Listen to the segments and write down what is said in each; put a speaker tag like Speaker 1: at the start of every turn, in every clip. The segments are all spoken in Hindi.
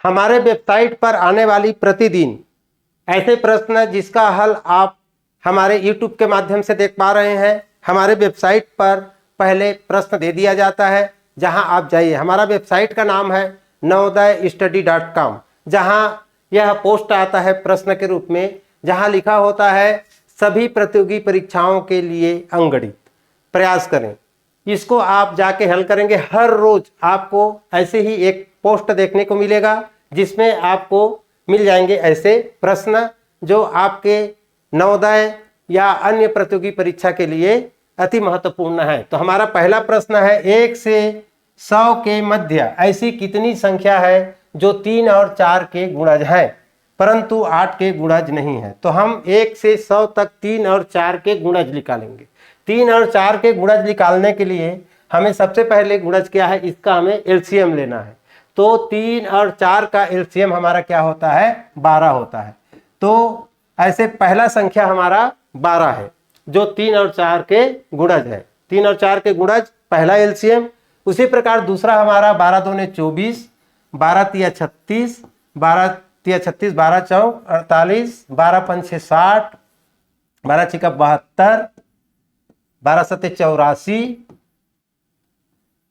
Speaker 1: हमारे वेबसाइट पर आने वाली प्रतिदिन ऐसे प्रश्न जिसका हल आप हमारे YouTube के माध्यम से देख पा रहे हैं। हमारे वेबसाइट पर पहले प्रश्न दे दिया जाता है, जहां आप जाइए। हमारा वेबसाइट का नाम है navodaystudy.com, जहां यह पोस्ट आता है प्रश्न के रूप में, जहां लिखा होता है सभी प्रतियोगी परीक्षाओं के लिए अंगगणित प्रयास करें। इसको आप जाके हल करेंगे। हर रोज आपको ऐसे ही एक पोस्ट देखने को मिलेगा, जिसमें आपको मिल जाएंगे ऐसे प्रश्न जो आपके नवोदय या अन्य प्रतियोगी परीक्षा के लिए अति महत्वपूर्ण है। तो हमारा पहला प्रश्न है, 1 से 100 के मध्य ऐसी कितनी संख्या है जो 3 और 4 के गुणज है परंतु 8 के गुणज नहीं है। तो हम 1 से 100 तक 3 और 4 के गुणज निकालेंगे। 3 और 4 के गुणज निकालने के लिए हमें सबसे पहले गुणज क्या है, इसका हमें एलसीएम लेना है। तो 3 और 4 का एलसीएम हमारा क्या होता है, 12 होता है। तो ऐसे पहला संख्या हमारा 12 है जो 3 और 4 के गुणज है। 3 और 4 के गुणज पहला एलसीएम। उसी प्रकार दूसरा हमारा 12 दूने 24, 12 तिया 36, 12 तिया 36, 12 चौक 48, 12 पंचे 60, 12 छिका 72, 12 सत्ते 84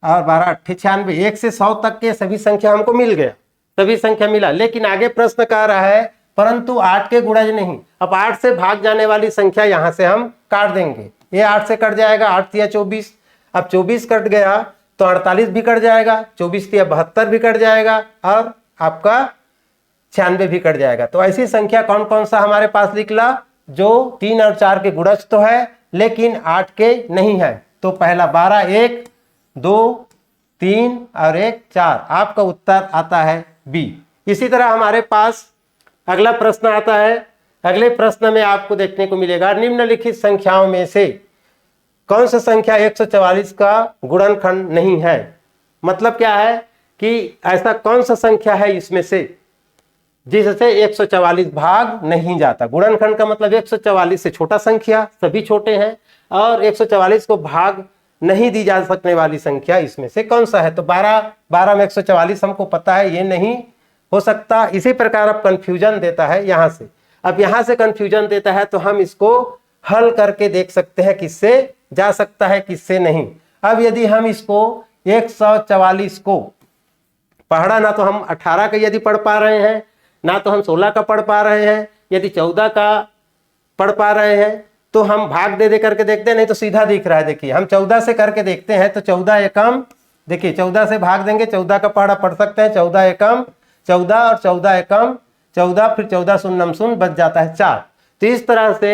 Speaker 1: और 12 अट्ठे 96। 1 से 100 तक के सभी संख्या हमको मिल गया, सभी संख्या मिला। लेकिन आगे प्रश्न कह रहा है परंतु 8 के गुणज नहीं। अब 8 से भाग जाने वाली संख्या यहां से हम काट देंगे। ये 8 से कट जाएगा, 8 तिया 24। अब 24 कट गया तो 48 भी कट जाएगा, 24 तिया 72 भी कट जाएगा और आपका 96 भी कट जाएगा। तो ऐसी संख्या कौन कौन सा हमारे पास निकला जो 3 और 4 के गुणज तो है लेकिन 8 के नहीं है। तो पहला 12, 1, 2, 3 और 1, 4। आपका उत्तर आता है बी। इसी तरह हमारे पास अगला प्रश्न आता है। अगले प्रश्न में आपको देखने को मिलेगा, निम्नलिखित संख्याओं में से कौन सा संख्या 144 का गुणनखंड नहीं है। मतलब क्या है कि ऐसा कौन सा संख्या है इसमें से जिससे 144 भाग नहीं जाता। गुणनखंड का मतलब 144 से छोटा संख्या, सभी छोटे हैं, और 144 को भाग नहीं दी जा सकने वाली संख्या इसमें से कौन सा है। तो 12 में 144 हमको पता है ये नहीं हो सकता। इसी प्रकार अब कंफ्यूजन देता है यहां से। अब यहां से कंफ्यूजन देता है तो हम इसको हल करके देख सकते हैं किससे जा सकता है किससे नहीं। अब यदि हम इसको 144 को पढ़ा ना तो हम 18 का यदि पढ़ पा रहे हैं, ना तो हम 16 का पढ़ पा रहे हैं, यदि 14 का पढ़ पा रहे हैं तो हम भाग दे करके देखते हैं, नहीं तो सीधा दिख रहा है। देखिए हम 14 से करके देखते हैं तो 14 एकम, देखिए 14 से भाग देंगे, 14 का पढ़ा पढ़ सकते हैं, 14 एकम 14 और 14 एकम 14, फिर 14 शून्यम शून्य बच जाता है 4। तो इस तरह से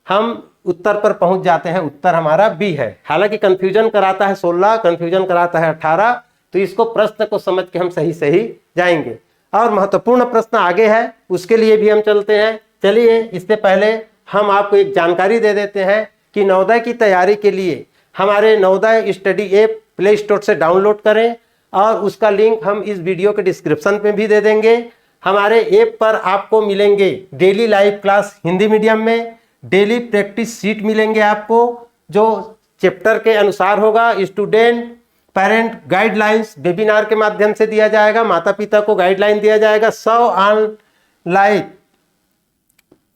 Speaker 1: हम उत्तर पर पहुंच जाते हैं। उत्तर हमारा बी है। हालांकि कंफ्यूजन कराता है 16, कंफ्यूजन कराता है 18, तो इसको प्रश्न को समझ के हम सही सही जाएंगे। और महत्वपूर्ण प्रश्न आगे है, उसके लिए भी हम चलते हैं। चलिए इससे पहले हम आपको एक जानकारी दे देते हैं कि नवोदय की तैयारी के लिए हमारे Navodaya study app play store से डाउनलोड करें, और उसका लिंक हम इस वीडियो के डिस्क्रिप्शन में भी दे देंगे। हमारे ऐप पर आपको मिलेंगे daily live class Hindi medium में, डेली प्रैक्टिस सीट मिलेंगे आपको जो चैप्टर के अनुसार होगा। स्टूडेंट पेरेंट गाइडलाइंस वेबिनार के माध्यम से दिया जाएगा, माता पिता को गाइडलाइन दिया जाएगा। 100 ऑनलाइन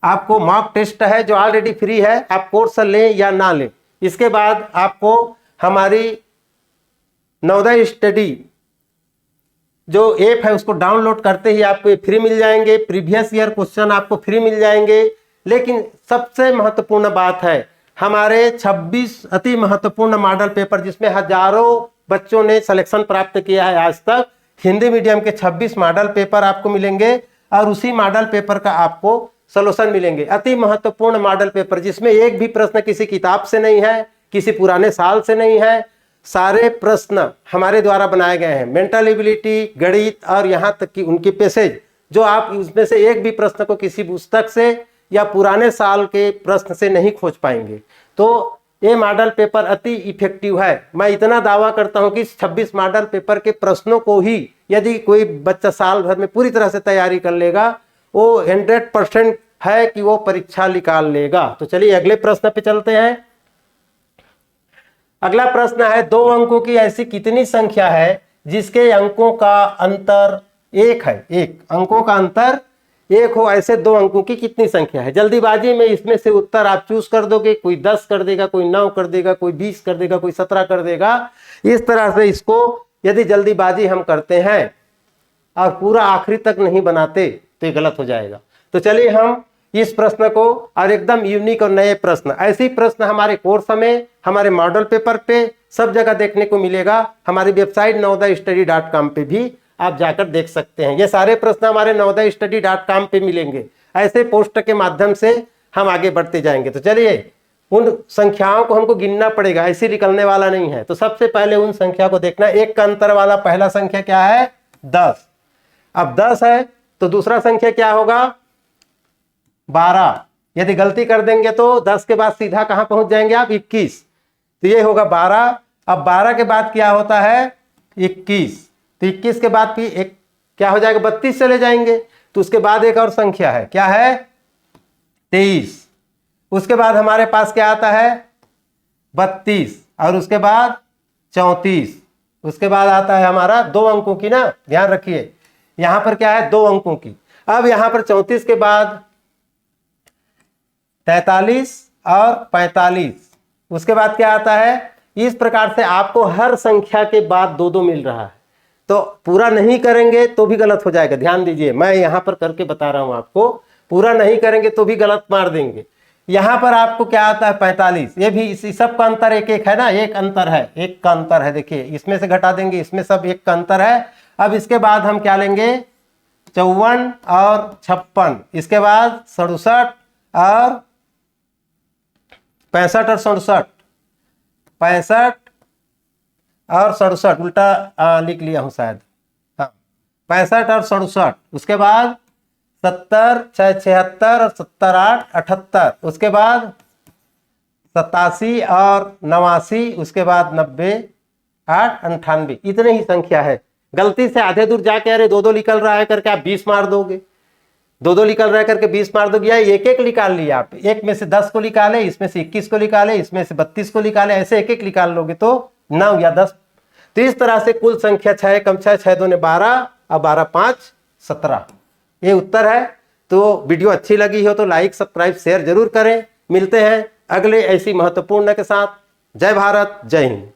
Speaker 1: आपको मॉक टेस्ट है जो ऑलरेडी फ्री है, आप कोर्स लें या ना लें। इसके बाद आपको हमारी नवोदय स्टडी जो ऐप है उसको डाउनलोड करते ही आपको फ्री मिल जाएंगे। प्रीवियस ईयर क्वेश्चन आपको फ्री मिल जाएंगे। लेकिन सबसे महत्वपूर्ण बात है हमारे 26 अति महत्वपूर्ण मॉडल पेपर, जिसमें हजारों बच्चों ने सिलेक्शन प्राप्त किया है आज तक। हिंदी मीडियम के 26 मॉडल पेपर आपको मिलेंगे और उसी मॉडल पेपर का आपको सॉल्यूशन मिलेंगे। अति महत्वपूर्ण मॉडल पेपर जिसमें एक भी प्रश्न किसी किताब से नहीं है, किसी पुराने साल से नहीं है। सारे प्रश्न हमारे द्वारा बनाए गए हैं। मेंटल एबिलिटी, गणित और यहाँ तक कि उनकी पैसेज, जो आप उसमें से एक भी प्रश्न को किसी पुस्तक से या पुराने साल के प्रश्न से नहीं खोज पाएंगे। तो ये मॉडल पेपर अति इफेक्टिव है। मैं इतना दावा करता हूं कि 26 मॉडल पेपर के प्रश्नों को ही यदि कोई बच्चा साल भर में पूरी तरह से तैयारी कर लेगा, वो 100% है कि वो परीक्षा निकाल लेगा। तो चलिए अगले प्रश्न पे चलते हैं। अगला प्रश्न है, 2 अंकों की ऐसी कितनी संख्या है जिसके अंकों का अंतर एक है, एक अंकों का अंतर एक हो, ऐसे दो अंकों की कितनी संख्या है। जल्दीबाजी में इसमें से उत्तर आप चूज कर दोगे, कोई 10 कर देगा, कोई 9 कर देगा, कोई 20 कर देगा, कोई 17 कर देगा। इस तरह से इसको यदि जल्दीबाजी हम करते हैं और पूरा आखिरी तक नहीं बनाते तो ये गलत हो जाएगा। तो चलिए हम इस प्रश्न को, और एकदम यूनिक और नए प्रश्न, ऐसे ही प्रश्न हमारे कोर्स में, हमारे मॉडल पेपर पे सब जगह देखने को मिलेगा। हमारी वेबसाइट navodaystudy.com पे भी आप जाकर देख सकते हैं। ये सारे प्रश्न हमारे navodaystudy.com पे मिलेंगे। ऐसे पोस्ट के माध्यम से हम आगे बढ़ते जाएंगे। तो चलिए उन संख्याओं को हमको गिनना पड़ेगा, ऐसे निकलने वाला नहीं है। तो सबसे पहले उन संख्या को देखना। एक का अंतर वाला पहला संख्या क्या है? 10। अब 10 है तो दूसरा संख्या क्या होगा? 12। यदि गलती कर देंगे तो 10 के बाद सीधा कहां पहुंच जाएंगे आप? 21। तो ये होगा 12। अब 12 के बाद क्या होता है? 21। तो 21 के बाद भी एक क्या हो जाएगा? 32 चले जाएंगे। तो उसके बाद एक और संख्या है, क्या है? 23। उसके बाद हमारे पास क्या आता है? 32। और उसके बाद 34। उसके बाद आता है हमारा 2 अंकों की ना, ध्यान रखिए यहां पर क्या है? 2 अंकों की। अब यहां पर 34 के बाद 43 और 45। उसके बाद क्या आता है? इस प्रकार से आपको हर संख्या के बाद 2-2 मिल रहा है। तो पूरा नहीं करेंगे तो भी गलत हो जाएगा। ध्यान दीजिए, मैं यहां पर करके बता रहा हूं आपको। पूरा नहीं करेंगे तो भी गलत मार देंगे। यहां पर आपको क्या आता है? 45। ये भी इसी सब का अंतर एक एक है ना, एक अंतर है, एक का अंतर है। देखिए इसमें से घटा देंगे, इसमें सब एक का अंतर है। अब इसके बाद हम क्या लेंगे? 54 और 56। इसके बाद 67 और 65 और 67। 65 और 67, उल्टा लिख लिया हूं शायद। हाँ, 65 और 67। उसके बाद 70, 76 और 70, 8, 78। उसके बाद 87 और 89। उसके बाद 90, 8, 98। इतने ही संख्या है। गलती से आधे दूर जाके अरे 2-2 निकल रहा है करके आप 20 मार दोगे, 2-2 निकल रहा है करके 20 मार दोगे, या एक एक निकाल लिया आप। एक में से 10 को निकाले, इसमें से 21 को निकाले, इसमें से 32 को निकाले, ऐसे एक एक निकाल लोगे तो 9 या 10। तो इस तरह से कुल संख्या 6 कम 6, 6 दूने 12 और 12 5 17। ये उत्तर है। तो वीडियो अच्छी लगी हो तो लाइक, सब्सक्राइब, शेयर जरूर करें। मिलते हैं अगले ऐसी महत्वपूर्ण के साथ। जय भारत, जय हिंद।